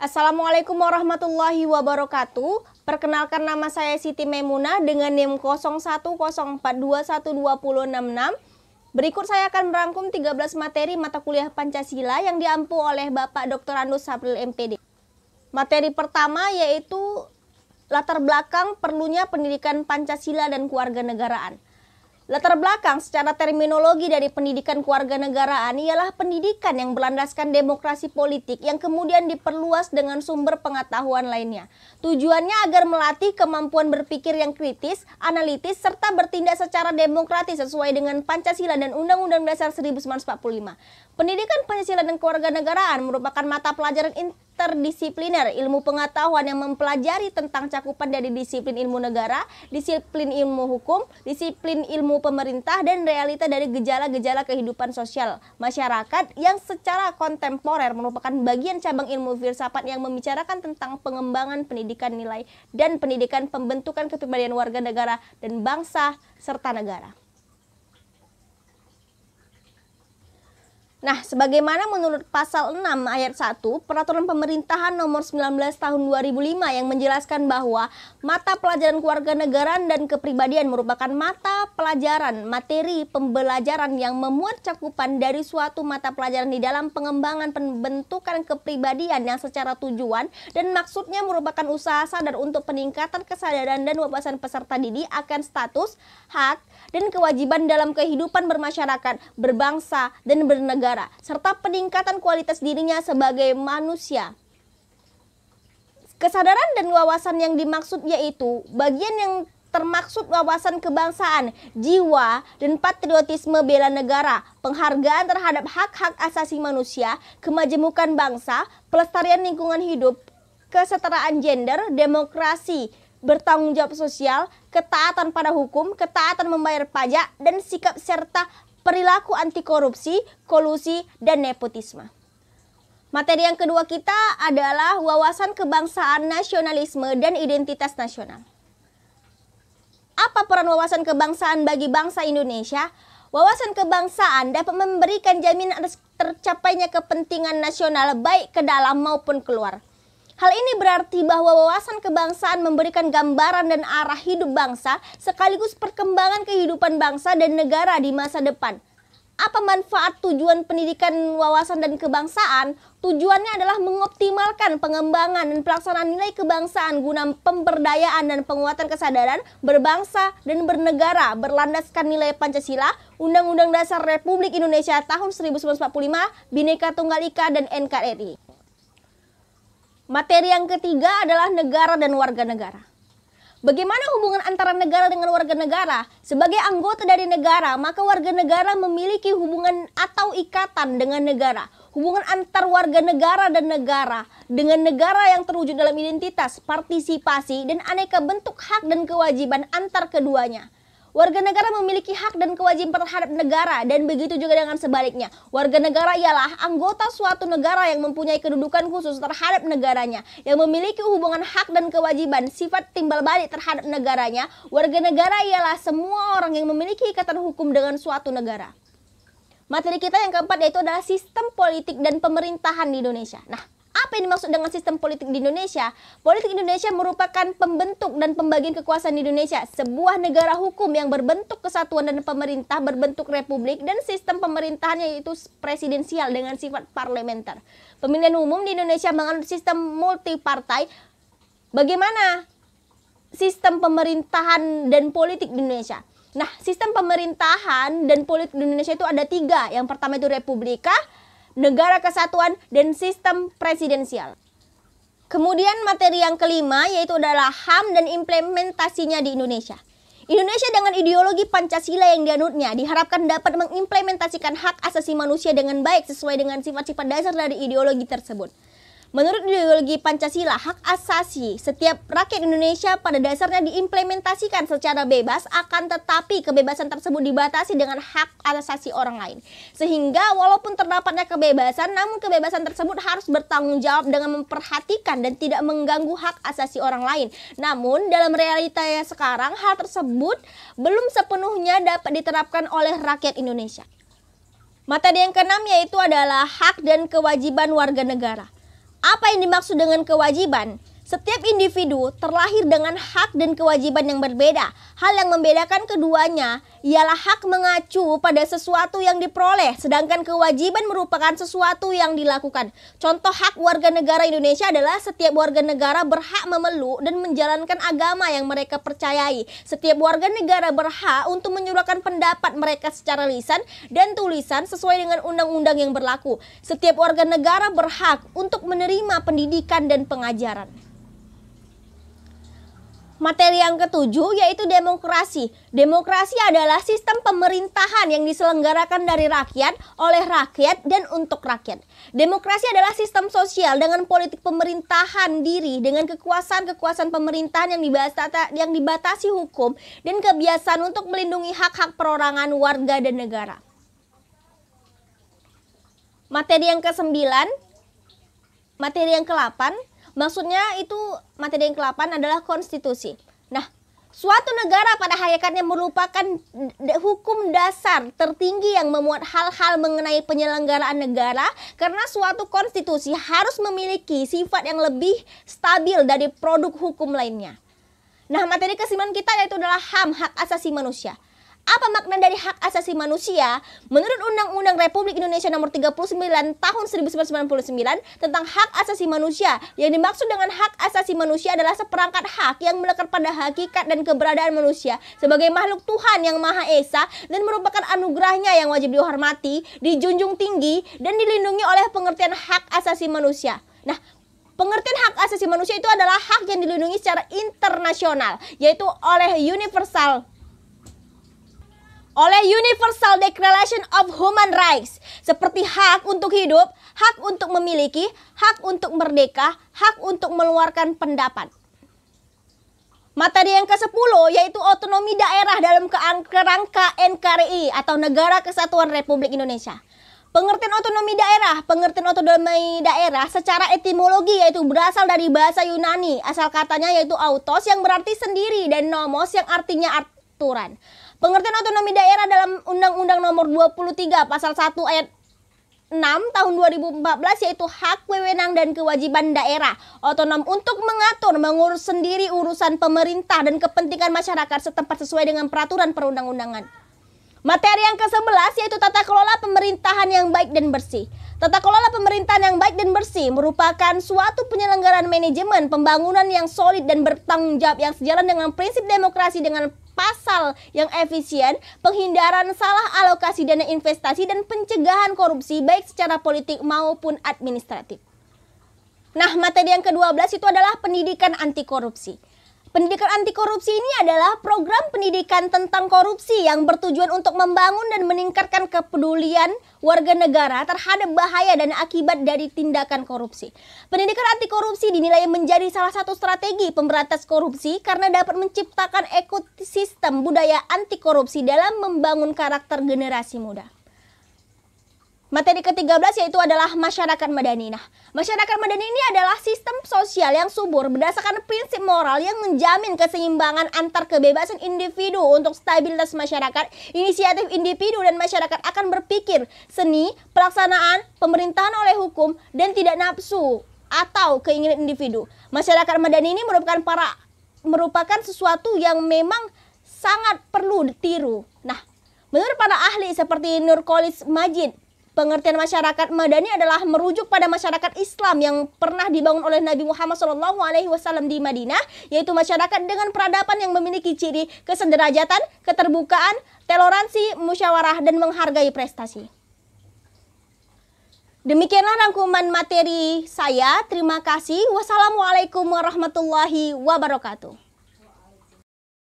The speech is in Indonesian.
Assalamualaikum warahmatullahi wabarakatuh. Perkenalkan, nama saya Siti Memunah dengan NIM 0104212066. Berikut saya akan merangkum 13 materi mata kuliah Pancasila yang diampu oleh Bapak Dr. Andus Sapril MPD. Materi pertama yaitu latar belakang perlunya pendidikan Pancasila dan kewarganegaraan. Latar belakang secara terminologi dari pendidikan kewarganegaraan ialah pendidikan yang berlandaskan demokrasi politik yang kemudian diperluas dengan sumber pengetahuan lainnya. Tujuannya agar melatih kemampuan berpikir yang kritis, analitis, serta bertindak secara demokratis sesuai dengan Pancasila dan Undang-Undang Dasar 1945. Pendidikan Pancasila dan kewarganegaraan merupakan mata pelajaran interdisipliner ilmu pengetahuan yang mempelajari tentang cakupan dari disiplin ilmu negara, disiplin ilmu hukum, disiplin ilmu pemerintah, dan realita dari gejala-gejala kehidupan sosial masyarakat yang secara kontemporer merupakan bagian cabang ilmu filsafat yang membicarakan tentang pengembangan pendidikan nilai dan pendidikan pembentukan kepribadian warga negara dan bangsa serta negara. Nah, sebagaimana menurut pasal 6 ayat 1 Peraturan Pemerintahan Nomor 19 Tahun 2005 yang menjelaskan bahwa mata pelajaran kewarganegaraan dan kepribadian merupakan mata pelajaran materi pembelajaran yang memuat cakupan dari suatu mata pelajaran di dalam pengembangan pembentukan kepribadian yang secara tujuan dan maksudnya merupakan usaha sadar untuk peningkatan kesadaran dan wawasan peserta didik akan status, hak, dan kewajiban dalam kehidupan bermasyarakat, berbangsa, dan bernegara, serta peningkatan kualitas dirinya sebagai manusia. Kesadaran dan wawasan yang dimaksud yaitu bagian yang termaksud wawasan kebangsaan, jiwa, dan patriotisme bela negara, penghargaan terhadap hak-hak asasi manusia, kemajemukan bangsa, pelestarian lingkungan hidup, kesetaraan gender, demokrasi, bertanggung jawab sosial, ketaatan pada hukum, ketaatan membayar pajak, dan sikap serta perilaku anti korupsi, kolusi, dan nepotisme. Materi yang kedua kita adalah wawasan kebangsaan, nasionalisme, dan identitas nasional. Apa peran wawasan kebangsaan bagi bangsa Indonesia? Wawasan kebangsaan dapat memberikan jaminan atas tercapainya kepentingan nasional baik ke dalam maupun keluar. Hal ini berarti bahwa wawasan kebangsaan memberikan gambaran dan arah hidup bangsa sekaligus perkembangan kehidupan bangsa dan negara di masa depan. Apa manfaat tujuan pendidikan wawasan dan kebangsaan? Tujuannya adalah mengoptimalkan pengembangan dan pelaksanaan nilai kebangsaan guna pemberdayaan dan penguatan kesadaran berbangsa dan bernegara berlandaskan nilai Pancasila, Undang-Undang Dasar Republik Indonesia tahun 1945, Bhinneka Tunggal Ika, dan NKRI. Materi yang ketiga adalah negara dan warga negara. Bagaimana hubungan antara negara dengan warga negara? Sebagai anggota dari negara, maka warga negara memiliki hubungan atau ikatan dengan negara. Hubungan antar warga negara dan negara dengan negara yang terwujud dalam identitas, partisipasi, dan aneka bentuk hak dan kewajiban antar keduanya. Warga negara memiliki hak dan kewajiban terhadap negara dan begitu juga dengan sebaliknya. Warga negara ialah anggota suatu negara yang mempunyai kedudukan khusus terhadap negaranya, yang memiliki hubungan hak dan kewajiban sifat timbal balik terhadap negaranya. Warga negara ialah semua orang yang memiliki ikatan hukum dengan suatu negara. Materi kita yang keempat yaitu adalah sistem politik dan pemerintahan di Indonesia. Nah, apa yang dimaksud dengan sistem politik di Indonesia? Politik Indonesia merupakan pembentuk dan pembagian kekuasaan di Indonesia, sebuah negara hukum yang berbentuk kesatuan dan pemerintah berbentuk republik, dan sistem pemerintahannya yaitu presidensial dengan sifat parlementer. Pemilihan umum di Indonesia menganut sistem multipartai. Bagaimana sistem pemerintahan dan politik di Indonesia? Nah, sistem pemerintahan dan politik di Indonesia itu ada tiga. Yang pertama itu republika, negara kesatuan, dan sistem presidensial. Kemudian materi yang kelima yaitu adalah HAM dan implementasinya di Indonesia. Indonesia dengan ideologi Pancasila yang dianutnya diharapkan dapat mengimplementasikan hak asasi manusia dengan baik sesuai dengan sifat-sifat dasar dari ideologi tersebut. Menurut ideologi Pancasila, hak asasi setiap rakyat Indonesia pada dasarnya diimplementasikan secara bebas, akan tetapi kebebasan tersebut dibatasi dengan hak asasi orang lain. Sehingga walaupun terdapatnya kebebasan, namun kebebasan tersebut harus bertanggung jawab dengan memperhatikan dan tidak mengganggu hak asasi orang lain. Namun dalam realitanya sekarang, hal tersebut belum sepenuhnya dapat diterapkan oleh rakyat Indonesia. Materi yang keenam yaitu adalah hak dan kewajiban warga negara. Apa yang dimaksud dengan kewajiban? Setiap individu terlahir dengan hak dan kewajiban yang berbeda. Hal yang membedakan keduanya ialah hak mengacu pada sesuatu yang diperoleh, sedangkan kewajiban merupakan sesuatu yang dilakukan. Contoh hak warga negara Indonesia adalah setiap warga negara berhak memeluk dan menjalankan agama yang mereka percayai. Setiap warga negara berhak untuk menyuarakan pendapat mereka secara lisan dan tulisan sesuai dengan undang-undang yang berlaku. Setiap warga negara berhak untuk menerima pendidikan dan pengajaran. Materi yang ketujuh yaitu demokrasi. Demokrasi adalah sistem pemerintahan yang diselenggarakan dari rakyat, oleh rakyat, dan untuk rakyat. Demokrasi adalah sistem sosial dengan politik pemerintahan diri dengan kekuasaan-kekuasaan pemerintahan yang dibatasi hukum dan kebiasaan untuk melindungi hak-hak perorangan warga dan negara. Materi yang ke-9, materi yang ke-8. Maksudnya itu materi yang ke-8 adalah konstitusi. Nah, suatu negara pada hakikatnya merupakan hukum dasar tertinggi yang memuat hal-hal mengenai penyelenggaraan negara karena suatu konstitusi harus memiliki sifat yang lebih stabil dari produk hukum lainnya. Nah, materi ke-9 kita yaitu adalah HAM, hak asasi manusia. Apa makna dari hak asasi manusia? Menurut Undang-Undang Republik Indonesia Nomor 39 Tahun 1999 tentang hak asasi manusia, yang dimaksud dengan hak asasi manusia adalah seperangkat hak yang melekat pada hakikat dan keberadaan manusia sebagai makhluk Tuhan yang Maha Esa dan merupakan anugerahnya yang wajib dihormati, dijunjung tinggi, dan dilindungi oleh pengertian hak asasi manusia. Nah, pengertian hak asasi manusia itu adalah hak yang dilindungi secara internasional, yaitu oleh Universal Declaration of Human Rights, seperti hak untuk hidup, hak untuk memiliki, hak untuk merdeka, hak untuk meluarkan pendapat. Materi yang ke-10 yaitu otonomi daerah dalam kerangka NKRI atau Negara Kesatuan Republik Indonesia. Pengertian otonomi daerah secara etimologi yaitu berasal dari bahasa Yunani, asal katanya yaitu autos yang berarti sendiri dan nomos yang artinya aturan. Pengertian otonomi daerah dalam Undang-Undang Nomor 23 Pasal 1 Ayat 6 Tahun 2014 yaitu hak, wewenang, dan kewajiban daerah otonom untuk mengatur, mengurus sendiri urusan pemerintah dan kepentingan masyarakat setempat sesuai dengan peraturan perundang-undangan. Materi yang ke-11 yaitu tata kelola pemerintahan yang baik dan bersih. Tata kelola pemerintahan yang baik dan bersih merupakan suatu penyelenggaraan manajemen pembangunan yang solid dan bertanggung jawab yang sejalan dengan prinsip demokrasi dengan pasal yang efisien, penghindaran salah alokasi dana investasi, dan pencegahan korupsi baik secara politik maupun administratif. Nah, materi yang ke-12 itu adalah pendidikan anti korupsi. Pendidikan anti korupsi ini adalah program pendidikan tentang korupsi yang bertujuan untuk membangun dan meningkatkan kepedulian warga negara terhadap bahaya dan akibat dari tindakan korupsi. Pendidikan anti korupsi dinilai menjadi salah satu strategi pemberantas korupsi karena dapat menciptakan ekosistem budaya anti korupsi dalam membangun karakter generasi muda. Materi ke-13 yaitu adalah masyarakat madani. Nah, masyarakat madani ini adalah sistem sosial yang subur berdasarkan prinsip moral yang menjamin keseimbangan antar kebebasan individu untuk stabilitas masyarakat. Inisiatif individu dan masyarakat akan berpikir seni, pelaksanaan, pemerintahan oleh hukum, dan tidak nafsu atau keinginan individu. Masyarakat madani ini merupakan sesuatu yang memang sangat perlu ditiru. Nah, menurut para ahli seperti Nurkolis Majid, pengertian masyarakat madani adalah merujuk pada masyarakat Islam yang pernah dibangun oleh Nabi Muhammad SAW di Madinah, yaitu masyarakat dengan peradaban yang memiliki ciri kesederajatan, keterbukaan, toleransi, musyawarah, dan menghargai prestasi. Demikianlah rangkuman materi saya. Terima kasih. Wassalamualaikum warahmatullahi wabarakatuh.